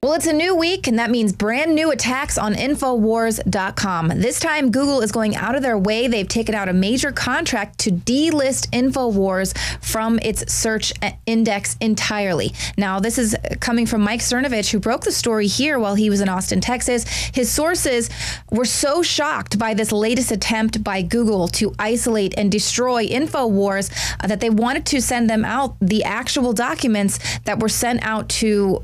Well, it's a new week, and that means brand new attacks on Infowars.com. This time, Google is going out of their way. They've taken out a major contract to delist Infowars from its search index entirely. Now, this is coming from Mike Cernovich, who broke the story here while he was in Austin, Texas. His sources were so shocked by this latest attempt by Google to isolate and destroy Infowars that they wanted to send them out the actual documents that were sent out to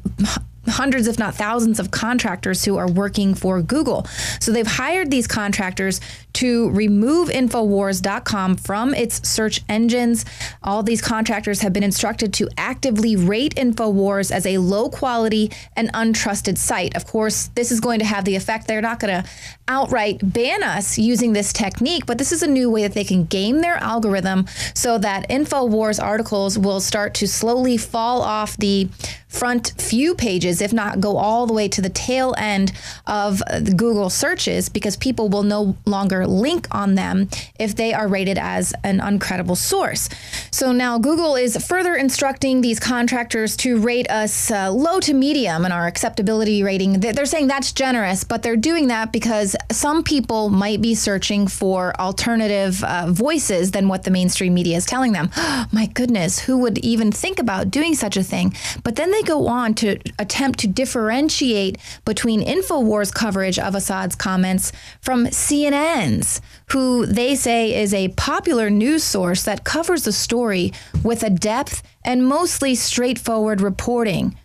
hundreds, if not thousands, of contractors who are working for Google. So they've hired these contractors to remove Infowars.com from its search engines. All these contractors have been instructed to actively rate Infowars as a low quality and untrusted site. Of course, this is going to have the effect. They're not going to outright ban us using this technique, but this is a new way that they can game their algorithm so that Infowars articles will start to slowly fall off the front few pages, if not go all the way to the tail end of the Google searches, because people will no longer link on them if they are rated as an uncredible source. So now Google is further instructing these contractors to rate us low to medium in our acceptability rating. They're saying that's generous, but they're doing that because some people might be searching for alternative voices than what the mainstream media is telling them. Oh, my goodness, who would even think about doing such a thing? But then they go on to attempt to differentiate between Infowars coverage of Assad's comments from CNN's, who they say is a popular news source that covers the story with a depth and mostly straightforward reporting.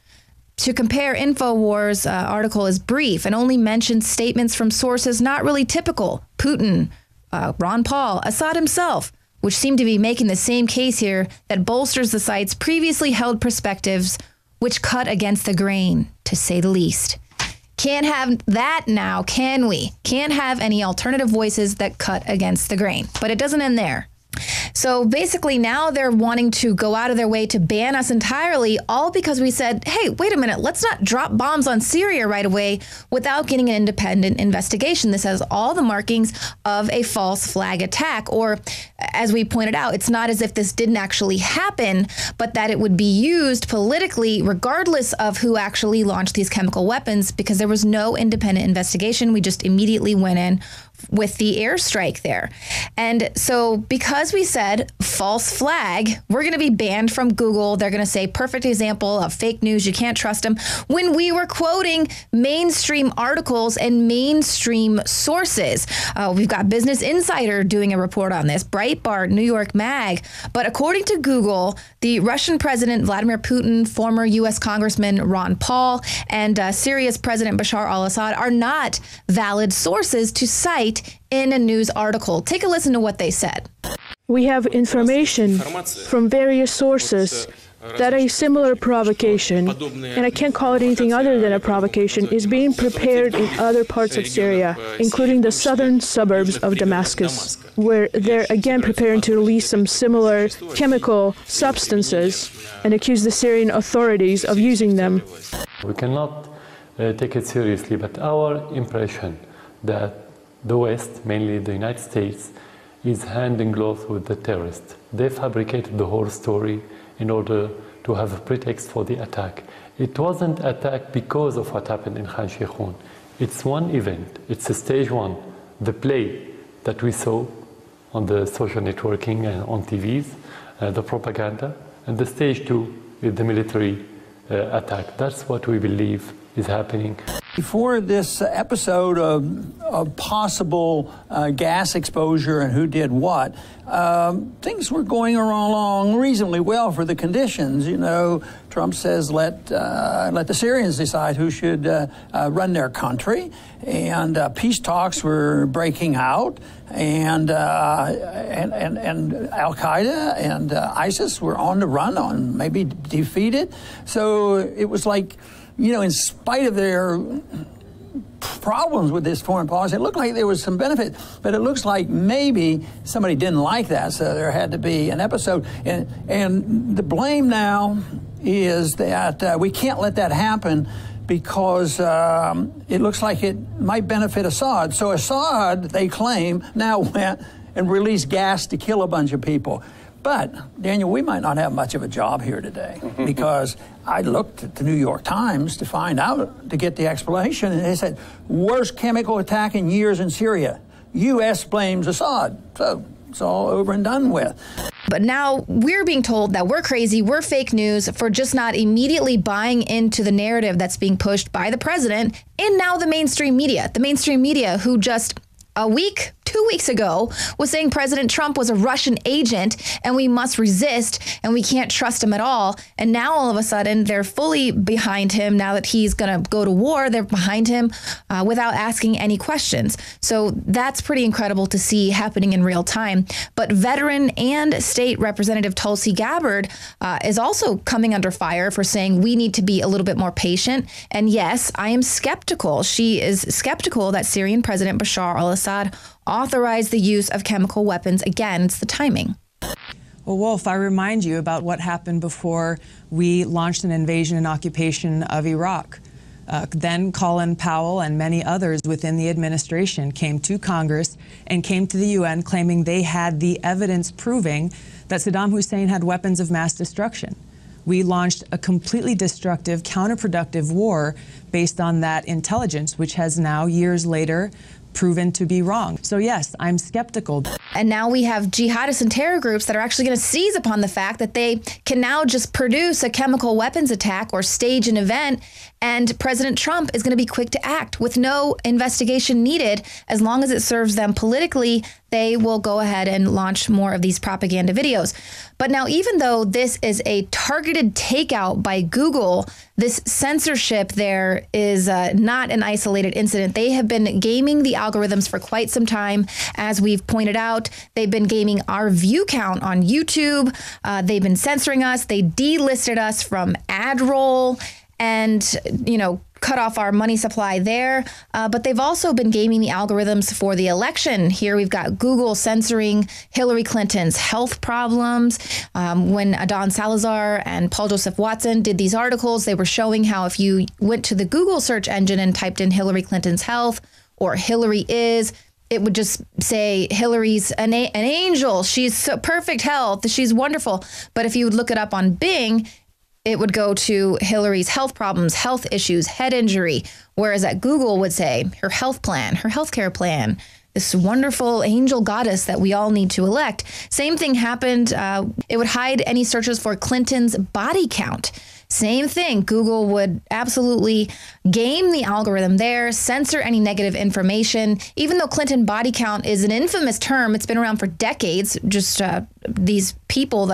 To compare, Infowars article is brief and only mentions statements from sources not really typical. Putin, Ron Paul, Assad himself, which seem to be making the same case here that bolsters the site's previously held perspectives, which cut against the grain, to say the least. Can't have that now, can we? Can't have any alternative voices that cut against the grain. But it doesn't end there. So basically now they're wanting to go out of their way to ban us entirely, all because we said, hey, wait a minute, let's not drop bombs on Syria right away without getting an independent investigation. This has all the markings of a false flag attack, or as we pointed out, it's not as if this didn't actually happen, but that it would be used politically regardless of who actually launched these chemical weapons, because there was no independent investigation. We just immediately went in with the airstrike there. And so because we said false flag, we're going to be banned from Google. They're going to say perfect example of fake news. You can't trust them. When we were quoting mainstream articles and mainstream sources, we've got Business Insider doing a report on this, Breitbart, New York Mag. But according to Google, the Russian President Vladimir Putin, former U.S. Congressman Ron Paul, and Syria's President Bashar al-Assad are not valid sources to cite in a news article. Take a listen to what they said. We have information from various sources that a similar provocation, and I can't call it anything other than a provocation, is being prepared in other parts of Syria, including the southern suburbs of Damascus, where they're again preparing to release some similar chemical substances and accuse the Syrian authorities of using them. We cannot take it seriously, but our impression that the West, mainly the United States, is hand in glove with the terrorists. They fabricated the whole story in order to have a pretext for the attack. It wasn't attack because of what happened in Khan Sheikhoun. It's one event. It's a stage one, the play that we saw on the social networking and on TVs, the propaganda, and the stage two is the military attack. That's what we believe is happening. Before this episode of possible gas exposure and who did what, things were going along reasonably well for the conditions. You know, Trump says let the Syrians decide who should run their country, and peace talks were breaking out, and Al Qaeda and ISIS were on the run, on maybe defeated. So it was like, you know, in spite of their problems with this foreign policy, it looked like there was some benefit, but it looks like maybe somebody didn't like that, so there had to be an episode. And the blame now is that we can't let that happen because it looks like it might benefit Assad. So Assad, they claim, now went and released gas to kill a bunch of people. But, Daniel, we might not have much of a job here today because I looked at the New York Times to find out, to get the explanation, and they said, worst chemical attack in years in Syria. U.S. blames Assad. So it's all over and done with. But now we're being told that we're crazy, we're fake news for just not immediately buying into the narrative that's being pushed by the president and now the mainstream media. The mainstream media who just a week, 2 weeks ago, was saying President Trump was a Russian agent and we must resist and we can't trust him at all. And now all of a sudden they're fully behind him. Now that he's going to go to war, they're behind him without asking any questions. So that's pretty incredible to see happening in real time. But veteran and state representative Tulsi Gabbard is also coming under fire for saying we need to be a little bit more patient. And yes, I am skeptical. She is skeptical that Syrian President Bashar al-Assad authorized the use of chemical weapons. Again, it's the timing. Well, Wolf, I remind you about what happened before we launched an invasion and occupation of Iraq. Then Colin Powell and many others within the administration came to Congress and came to the UN claiming they had the evidence proving that Saddam Hussein had weapons of mass destruction. We launched a completely destructive, counterproductive war based on that intelligence, which has now, years later, proven to be wrong. So yes, I'm skeptical. And now we have jihadists and terror groups that are actually going to seize upon the fact that they can now just produce a chemical weapons attack or stage an event, and President Trump is going to be quick to act with no investigation needed. As long as it serves them politically, they will go ahead and launch more of these propaganda videos. But now, even though this is a targeted takeout by Google, this censorship there is not an isolated incident. They have been gaming the algorithms for quite some time. As we've pointed out, they've been gaming our view count on YouTube. They've been censoring us. They delisted us from ad roll and, cut off our money supply there. But they've also been gaming the algorithms for the election. Here we've got Google censoring Hillary Clinton's health problems. When Adon Salazar and Paul Joseph Watson did these articles, they were showing how if you went to the Google search engine and typed in Hillary Clinton's health or Hillary is, it would just say Hillary's an angel. She's so perfect health. She's wonderful. But if you would look it up on Bing, it would go to Hillary's health problems, health issues, head injury, whereas at Google would say her health plan, her healthcare plan, this wonderful angel goddess that we all need to elect. Same thing happened. It would hide any searches for Clinton's body count. Same thing. Google would absolutely game the algorithm there, censor any negative information. Even though Clinton body count is an infamous term, it's been around for decades. Just these people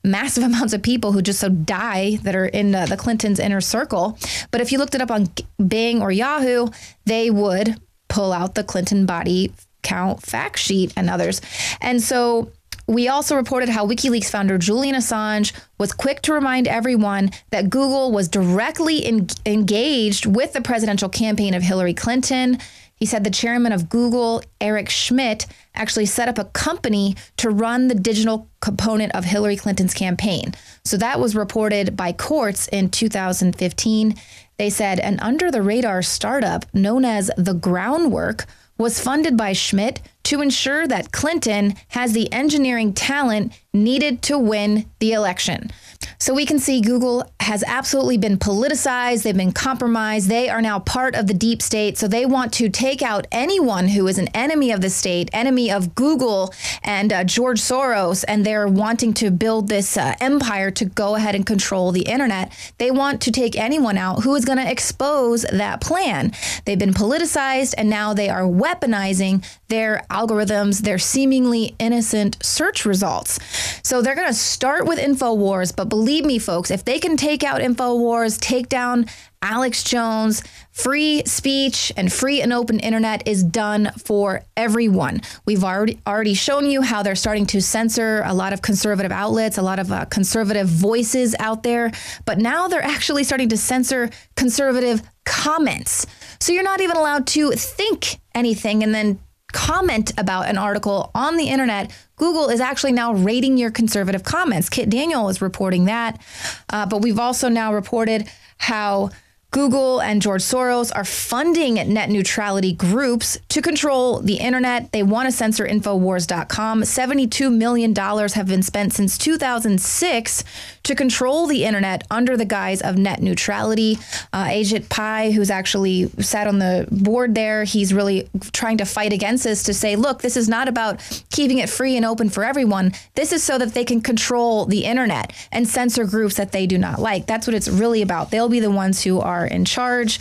massive amounts of people who just so die that are in the Clintons' inner circle. But if you looked it up on Bing or Yahoo, they would pull out the Clinton body count fact sheet and others. And so we also reported how WikiLeaks founder Julian Assange was quick to remind everyone that Google was directly engaged with the presidential campaign of Hillary Clinton. He said the chairman of Google, Eric Schmidt, actually set up a company to run the digital component of Hillary Clinton's campaign. So that was reported by courts in 2015. They said an under-the-radar startup known as The Groundwork was funded by Schmidt to ensure that Clinton has the engineering talent needed to win the election. So we can see Google has absolutely been politicized. They've been compromised. They are now part of the deep state. So they want to take out anyone who is an enemy of the state, enemy of Google and George Soros. And they're wanting to build this empire to go ahead and control the internet. They want to take anyone out who is going to expose that plan. They've been politicized, and now they are weaponizing their algorithms, their seemingly innocent search results. So they're going to start with InfoWars, but believe me, folks, if they can take out InfoWars, take down Alex Jones, free speech and free and open internet is done for everyone. We've already shown you how they're starting to censor a lot of conservative outlets, a lot of conservative voices out there, but now they're actually starting to censor conservative comments. So you're not even allowed to think anything and then comment about an article on the internet. Google is actually now rating your conservative comments. Kit Daniel is reporting that. But we've also now reported how Google and George Soros are funding net neutrality groups to control the internet. They want to censor Infowars.com. $72 million have been spent since 2006 to control the internet under the guise of net neutrality. Ajit Pai, who's actually sat on the board there, he's really trying to fight against this to say, look, this is not about keeping it free and open for everyone. This is so that they can control the internet and censor groups that they do not like. That's what it's really about. They'll be the ones who are in charge.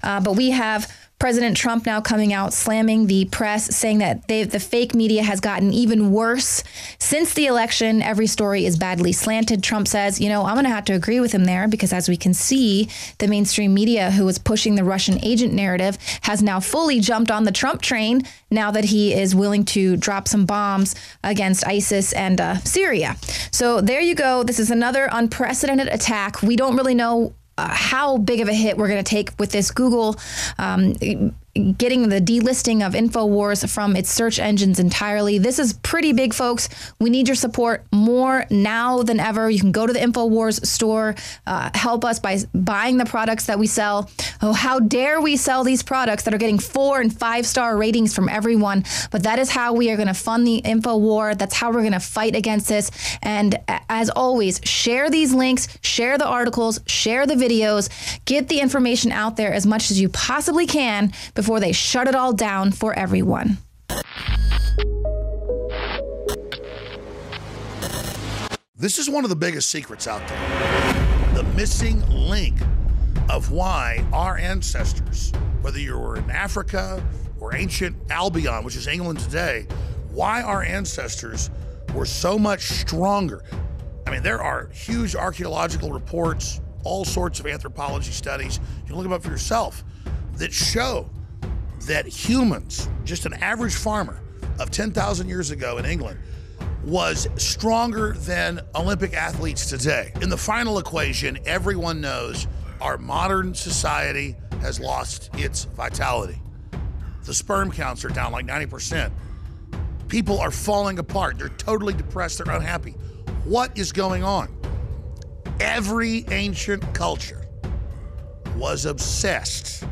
But we have President Trump now coming out slamming the press, saying that the fake media has gotten even worse since the election. Every story is badly slanted. Trump says, you know, I'm going to have to agree with him there, because as we can see, the mainstream media who was pushing the Russian agent narrative has now fully jumped on the Trump train now that he is willing to drop some bombs against ISIS and Syria. So there you go. This is another unprecedented attack. We don't really know how big of a hit we're going to take with this Google getting the delisting of InfoWars from its search engines entirely. This is pretty big, folks. We need your support more now than ever. You can go to the InfoWars store, help us by buying the products that we sell. Oh, how dare we sell these products that are getting 4- and 5-star ratings from everyone. But that is how we are going to fund the InfoWar. That's how we're going to fight against this. And as always, share these links, share the articles, share the videos, get the information out there as much as you possibly can before they shut it all down for everyone. This is one of the biggest secrets out there. The missing link of why our ancestors, whether you were in Africa or ancient Albion, which is England today, why our ancestors were so much stronger. I mean, there are huge archaeological reports, all sorts of anthropology studies, you can look them up for yourself, that show that humans, just an average farmer of 10,000 years ago in England, was stronger than Olympic athletes today. In the final equation, everyone knows our modern society has lost its vitality. The sperm counts are down like 90%. People are falling apart. They're totally depressed. They're unhappy. What is going on? Every ancient culture was obsessed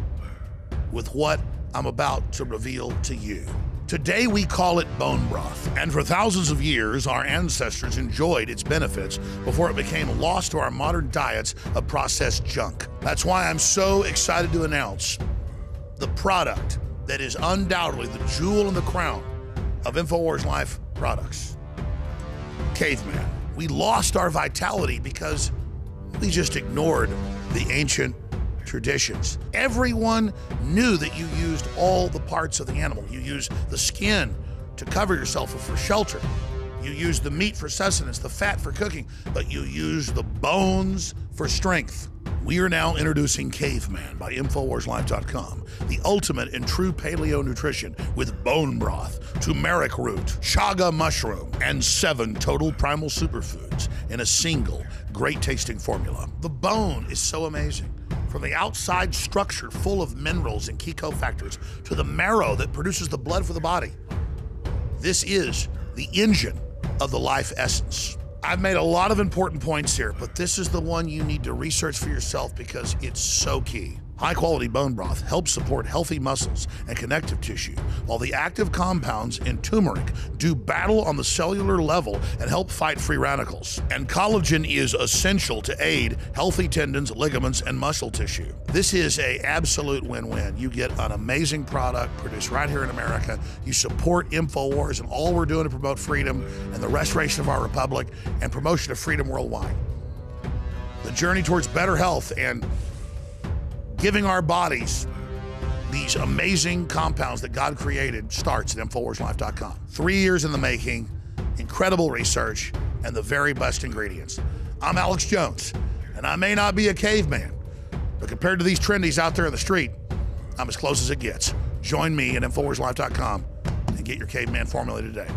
with what I'm about to reveal to you. Today we call it bone broth, and for thousands of years our ancestors enjoyed its benefits before it became lost to our modern diets of processed junk. That's why I'm so excited to announce the product that is undoubtedly the jewel in the crown of InfoWars Life products. Caveman. We lost our vitality because we just ignored the ancient traditions. Everyone knew that you used all the parts of the animal. You used the skin to cover yourself for shelter. You used the meat for sustenance, the fat for cooking, but you used the bones for strength. We are now introducing Caveman by InfoWarsLife.com, the ultimate in true paleo nutrition with bone broth, turmeric root, chaga mushroom, and 7 total primal superfoods in a single great tasting formula. The bone is so amazing. From the outside structure full of minerals and key cofactors to the marrow that produces the blood for the body. This is the engine of the life essence. I've made a lot of important points here, but this is the one you need to research for yourself because it's so key. High-quality bone broth helps support healthy muscles and connective tissue, while the active compounds in turmeric do battle on the cellular level and help fight free radicals. And collagen is essential to aid healthy tendons, ligaments, and muscle tissue. This is an absolute win-win. You get an amazing product produced right here in America. You support InfoWars and all we're doing to promote freedom and the restoration of our republic and promotion of freedom worldwide. The journey towards better health and giving our bodies these amazing compounds that God created starts at InfoWarsLife.com. 3 years in the making, incredible research, and the very best ingredients. I'm Alex Jones, and I may not be a caveman, but compared to these trendies out there in the street, I'm as close as it gets. Join me at InfoWarsLife.com and get your caveman formula today.